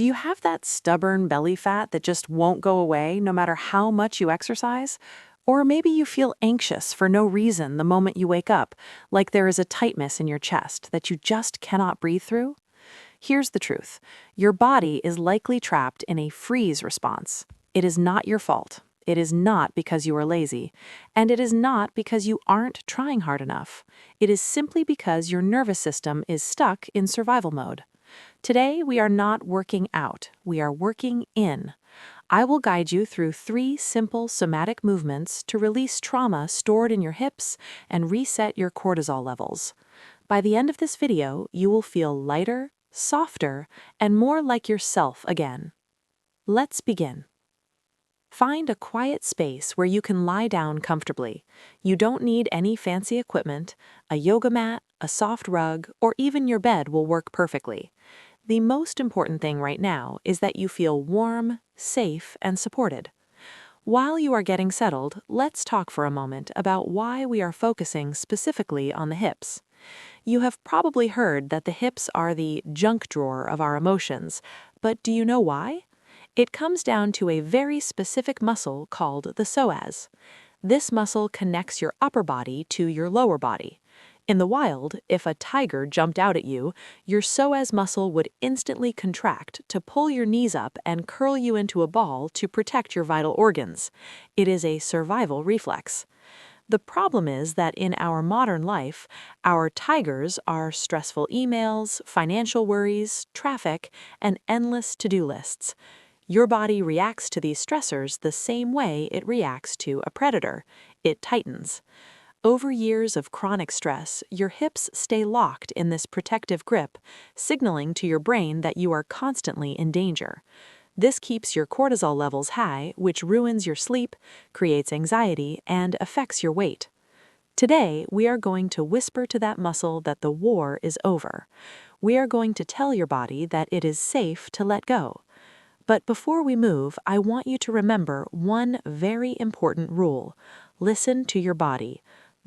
Do you have that stubborn belly fat that just won't go away no matter how much you exercise? Or maybe you feel anxious for no reason the moment you wake up, like there is a tightness in your chest that you just cannot breathe through? Here's the truth. Your body is likely trapped in a freeze response. It is not your fault. It is not because you are lazy. And it is not because you aren't trying hard enough. It is simply because your nervous system is stuck in survival mode. Today, we are not working out, we are working in. I will guide you through 3 simple somatic movements to release trauma stored in your hips and reset your cortisol levels. By the end of this video, you will feel lighter, softer, and more like yourself again. Let's begin. Find a quiet space where you can lie down comfortably. You don't need any fancy equipment. A yoga mat, a soft rug, or even your bed will work perfectly. The most important thing right now is that you feel warm, safe, and supported. While you are getting settled, let's talk for a moment about why we are focusing specifically on the hips. You have probably heard that the hips are the junk drawer of our emotions, but do you know why? It comes down to a very specific muscle called the psoas. This muscle connects your upper body to your lower body. In the wild, if a tiger jumped out at you, your psoas muscle would instantly contract to pull your knees up and curl you into a ball to protect your vital organs. It is a survival reflex. The problem is that in our modern life, our tigers are stressful emails, financial worries, traffic, and endless to-do lists. Your body reacts to these stressors the same way it reacts to a predator. It tightens. Over years of chronic stress, your hips stay locked in this protective grip, signaling to your brain that you are constantly in danger. This keeps your cortisol levels high, which ruins your sleep, creates anxiety, and affects your weight. Today, we are going to whisper to that muscle that the war is over. We are going to tell your body that it is safe to let go. But before we move, I want you to remember one very important rule. Listen to your body.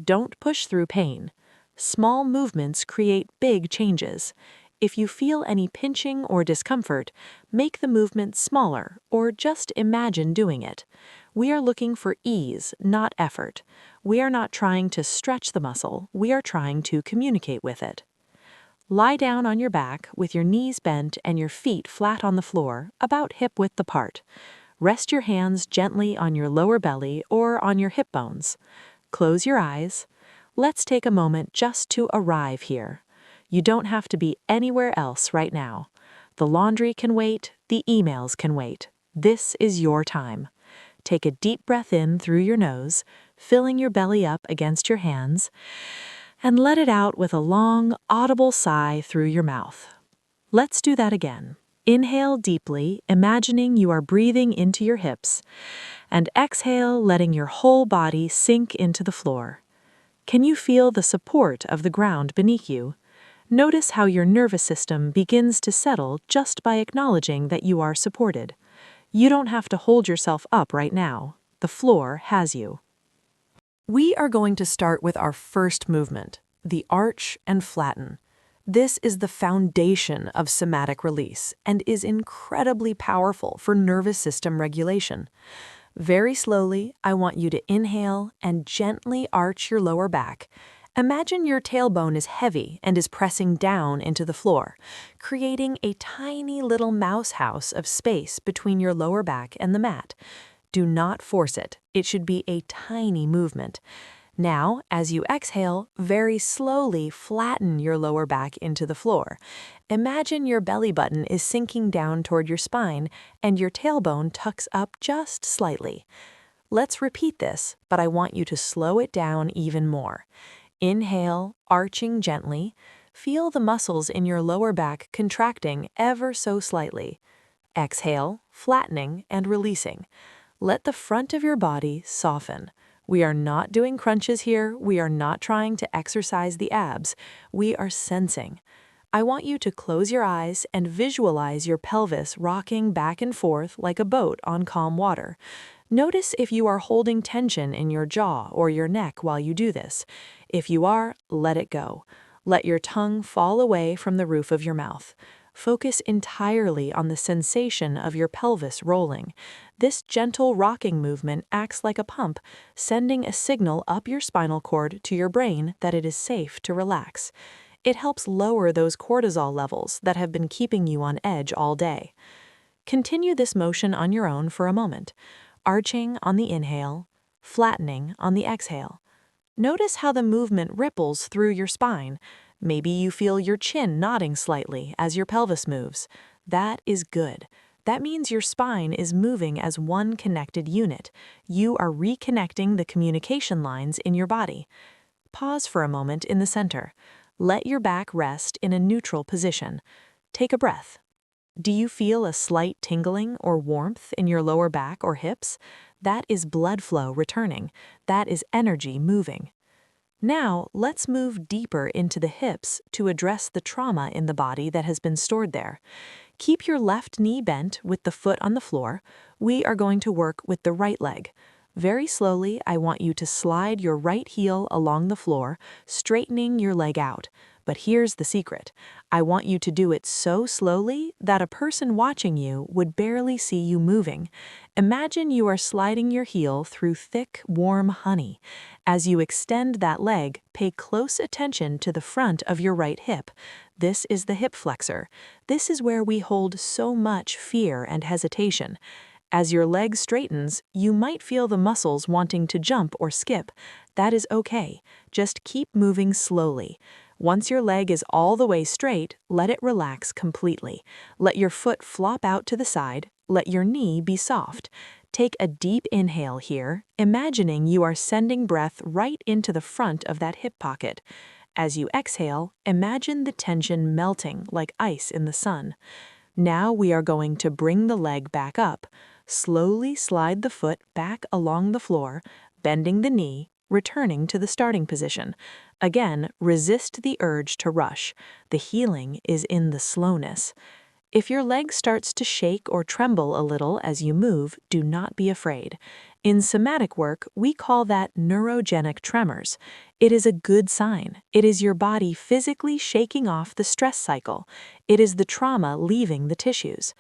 Don't push through pain. Small movements create big changes. If you feel any pinching or discomfort, make the movement smaller or just imagine doing it. We are looking for ease, not effort. We are not trying to stretch the muscle, we are trying to communicate with it. Lie down on your back with your knees bent and your feet flat on the floor, about hip-width apart. Rest your hands gently on your lower belly or on your hip bones. Close your eyes. Let's take a moment just to arrive here. You don't have to be anywhere else right now. The laundry can wait, the emails can wait. This is your time. Take a deep breath in through your nose, filling your belly up against your hands, and let it out with a long, audible sigh through your mouth. Let's do that again. Inhale deeply, imagining you are breathing into your hips, and exhale, letting your whole body sink into the floor. Can you feel the support of the ground beneath you? Notice how your nervous system begins to settle just by acknowledging that you are supported. You don't have to hold yourself up right now. The floor has you. We are going to start with our first movement, the arch and flatten. This is the foundation of somatic release and is incredibly powerful for nervous system regulation. Very slowly, I want you to inhale and gently arch your lower back. Imagine your tailbone is heavy and is pressing down into the floor, creating a tiny little mouse house of space between your lower back and the mat. Do not force it. It should be a tiny movement. Now, as you exhale, very slowly flatten your lower back into the floor. Imagine your belly button is sinking down toward your spine and your tailbone tucks up just slightly. Let's repeat this, but I want you to slow it down even more. Inhale, arching gently. Feel the muscles in your lower back contracting ever so slightly. Exhale, flattening and releasing. Let the front of your body soften. We are not doing crunches here. We are not trying to exercise the abs. We are sensing. I want you to close your eyes and visualize your pelvis rocking back and forth like a boat on calm water. Notice if you are holding tension in your jaw or your neck while you do this. If you are, let it go. Let your tongue fall away from the roof of your mouth. Focus entirely on the sensation of your pelvis rolling. This gentle rocking movement acts like a pump, sending a signal up your spinal cord to your brain that it is safe to relax. It helps lower those cortisol levels that have been keeping you on edge all day. Continue this motion on your own for a moment, arching on the inhale, flattening on the exhale. Notice how the movement ripples through your spine. Maybe you feel your chin nodding slightly as your pelvis moves. That is good. That means your spine is moving as one connected unit. You are reconnecting the communication lines in your body. Pause for a moment in the center. Let your back rest in a neutral position. Take a breath. Do you feel a slight tingling or warmth in your lower back or hips? That is blood flow returning. That is energy moving. Now, let's move deeper into the hips to address the trauma in the body that has been stored there. Keep your left knee bent with the foot on the floor. We are going to work with the right leg. Very slowly, I want you to slide your right heel along the floor, straightening your leg out. But here's the secret. I want you to do it so slowly that a person watching you would barely see you moving. Imagine you are sliding your heel through thick, warm honey. As you extend that leg, pay close attention to the front of your right hip. This is the hip flexor. This is where we hold so much fear and hesitation. As your leg straightens, you might feel the muscles wanting to jump or skip. That is okay. Just keep moving slowly. Once your leg is all the way straight, let it relax completely. Let your foot flop out to the side. Let your knee be soft. Take a deep inhale here, imagining you are sending breath right into the front of that hip pocket. As you exhale, imagine the tension melting like ice in the sun. Now we are going to bring the leg back up. Slowly slide the foot back along the floor, bending the knee, returning to the starting position. Again, resist the urge to rush. The healing is in the slowness. If your leg starts to shake or tremble a little as you move, do not be afraid. In somatic work, we call that neurogenic tremors. It is a good sign. It is your body physically shaking off the stress cycle. It is the trauma leaving the tissues.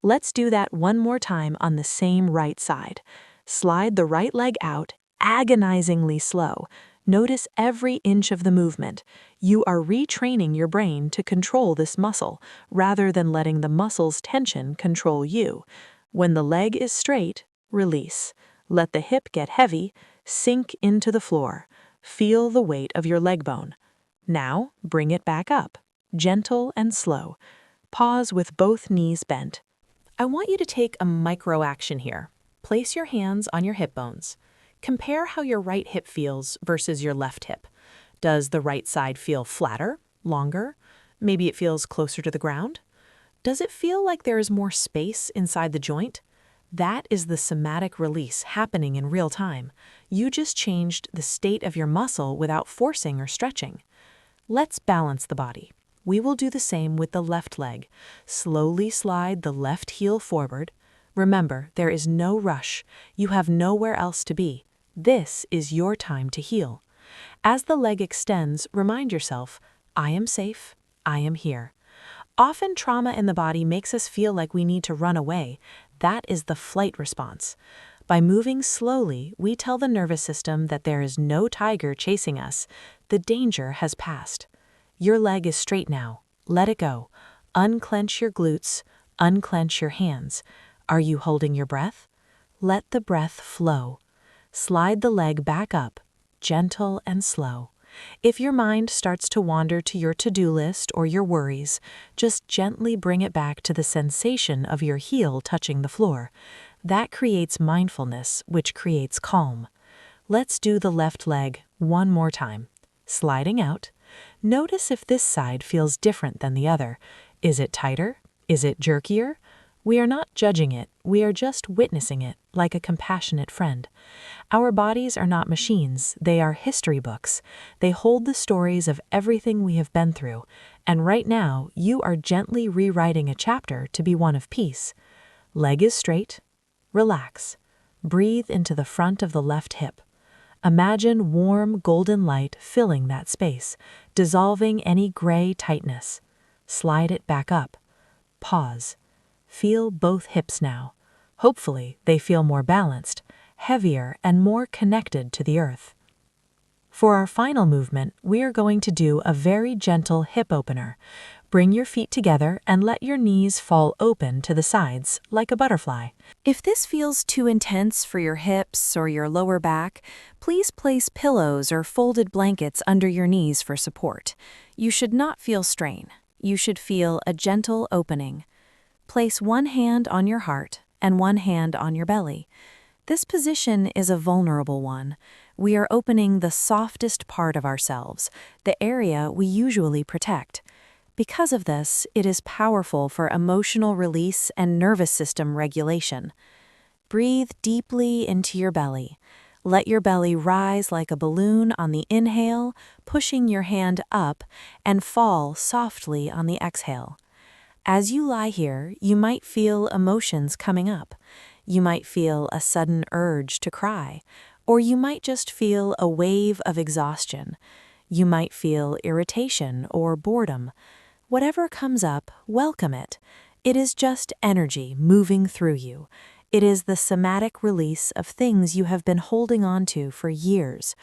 Let's do that one more time on the same right side. Slide the right leg out, agonizingly slow. Notice every inch of the movement. You are retraining your brain to control this muscle, rather than letting the muscle's tension control you. When the leg is straight, release. Let the hip get heavy, sink into the floor. Feel the weight of your leg bone. Now, bring it back up, gentle and slow. Pause with both knees bent. I want you to take a micro action here. Place your hands on your hip bones. Compare how your right hip feels versus your left hip. Does the right side feel flatter, longer? Maybe it feels closer to the ground? Does it feel like there is more space inside the joint? That is the somatic release happening in real time. You just changed the state of your muscle without forcing or stretching. Let's balance the body. We will do the same with the left leg. Slowly slide the left heel forward. Remember, there is no rush. You have nowhere else to be. This is your time to heal. As the leg extends, remind yourself, I am safe, I am here. Often trauma in the body makes us feel like we need to run away. That is the flight response. By moving slowly, we tell the nervous system that there is no tiger chasing us. The danger has passed. Your leg is straight now. Let it go. Unclench your glutes. Unclench your hands. Are you holding your breath? Let the breath flow. Slide the leg back up, gentle and slow. If your mind starts to wander to your to-do list or your worries, just gently bring it back to the sensation of your heel touching the floor. That creates mindfulness, which creates calm. Let's do the left leg one more time. Sliding out. Notice if this side feels different than the other. Is it tighter? Is it jerkier? We are not judging it, we are just witnessing it like a compassionate friend. Our bodies are not machines, they are history books. They hold the stories of everything we have been through, and right now you are gently rewriting a chapter to be one of peace. Leg is straight. Relax. Breathe into the front of the left hip. Imagine warm golden light filling that space, dissolving any gray tightness. Slide it back up. Pause. Feel both hips now. Hopefully, they feel more balanced, heavier, and more connected to the earth. For our final movement, we are going to do a very gentle hip opener. Bring your feet together and let your knees fall open to the sides, like a butterfly. If this feels too intense for your hips or your lower back, please place pillows or folded blankets under your knees for support. You should not feel strain. You should feel a gentle opening. Place one hand on your heart and one hand on your belly. This position is a vulnerable one. We are opening the softest part of ourselves, the area we usually protect. Because of this, it is powerful for emotional release and nervous system regulation. Breathe deeply into your belly. Let your belly rise like a balloon on the inhale, pushing your hand up, and fall softly on the exhale. As you lie here, you might feel emotions coming up. You might feel a sudden urge to cry, or you might just feel a wave of exhaustion. You might feel irritation or boredom. Whatever comes up, welcome it. It is just energy moving through you. It is the somatic release of things you have been holding on to for years.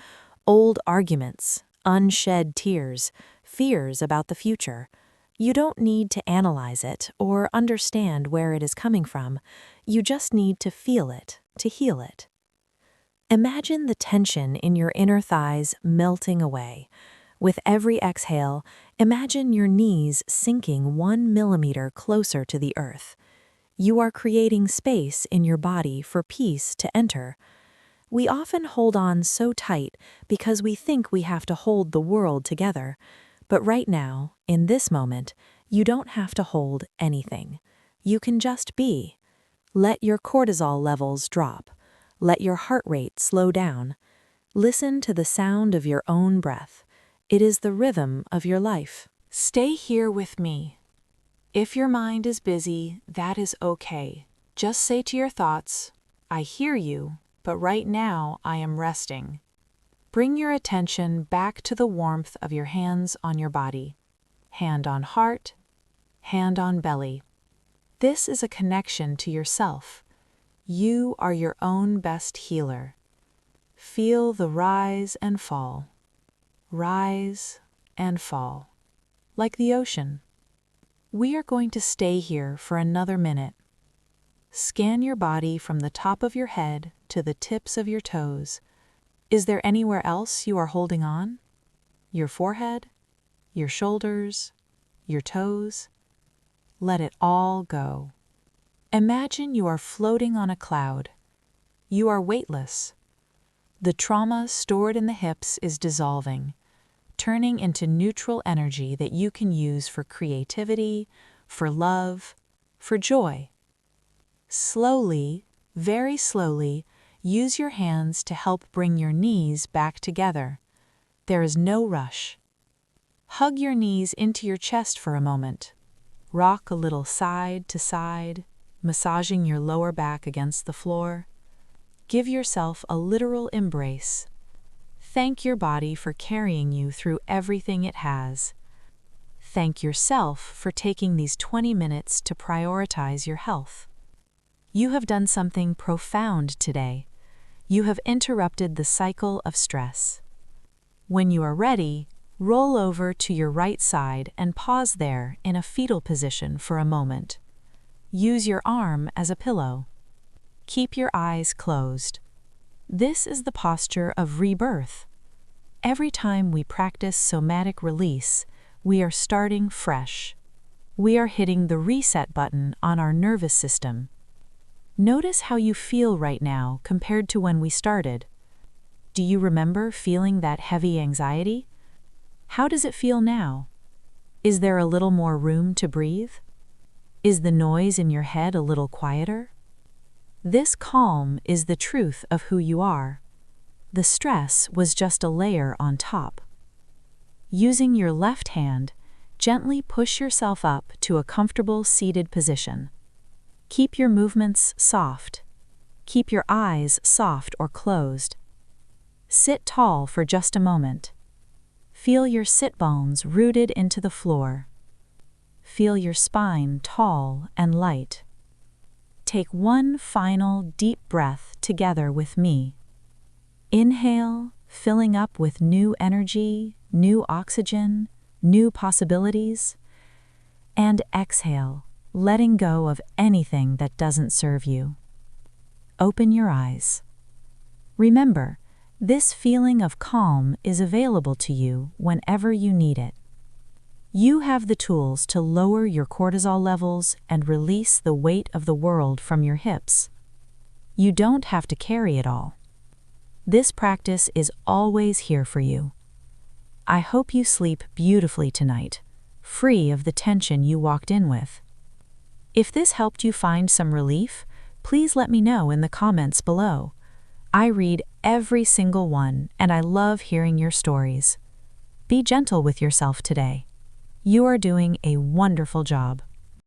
Old arguments, unshed tears, fears about the future. You don't need to analyze it or understand where it is coming from. You just need to feel it, to heal it. Imagine the tension in your inner thighs melting away. With every exhale, imagine your knees sinking 1 millimeter closer to the earth. You are creating space in your body for peace to enter. We often hold on so tight because we think we have to hold the world together. But right now, in this moment, you don't have to hold anything. You can just be. Let your cortisol levels drop. Let your heart rate slow down. Listen to the sound of your own breath. It is the rhythm of your life. Stay here with me. If your mind is busy, that is okay. Just say to your thoughts, I hear you, but right now I am resting. Bring your attention back to the warmth of your hands on your body. Hand on heart, hand on belly. This is a connection to yourself. You are your own best healer. Feel the rise and fall. Rise and fall, like the ocean. We are going to stay here for another minute. Scan your body from the top of your head to the tips of your toes. Is there anywhere else you are holding on? Your forehead? Your shoulders? Your toes? Let it all go. Imagine you are floating on a cloud. You are weightless. The trauma stored in the hips is dissolving, turning into neutral energy that you can use for creativity, for love, for joy. Slowly, very slowly, use your hands to help bring your knees back together. There is no rush. Hug your knees into your chest for a moment. Rock a little side to side, massaging your lower back against the floor. Give yourself a literal embrace. Thank your body for carrying you through everything it has. Thank yourself for taking these 20 minutes to prioritize your health. You have done something profound today. You have interrupted the cycle of stress. When you are ready, roll over to your right side and pause there in a fetal position for a moment. Use your arm as a pillow. Keep your eyes closed. This is the posture of rebirth. Every time we practice somatic release, we are starting fresh. We are hitting the reset button on our nervous system. Notice how you feel right now compared to when we started. Do you remember feeling that heavy anxiety? How does it feel now? Is there a little more room to breathe? Is the noise in your head a little quieter? This calm is the truth of who you are. The stress was just a layer on top. Using your left hand, gently push yourself up to a comfortable seated position. Keep your movements soft. Keep your eyes soft or closed. Sit tall for just a moment. Feel your sit bones rooted into the floor. feel your spine tall and light. Take one final deep breath together with me. Inhale, filling up with new energy, new oxygen, new possibilities. And exhale, letting go of anything that doesn't serve you. Open your eyes. Remember, this feeling of calm is available to you whenever you need it. You have the tools to lower your cortisol levels and release the weight of the world from your hips. You don't have to carry it all. This practice is always here for you. I hope you sleep beautifully tonight, free of the tension you walked in with. If this helped you find some relief, please let me know in the comments below. I read every single one, and I love hearing your stories. Be gentle with yourself today. You are doing a wonderful job.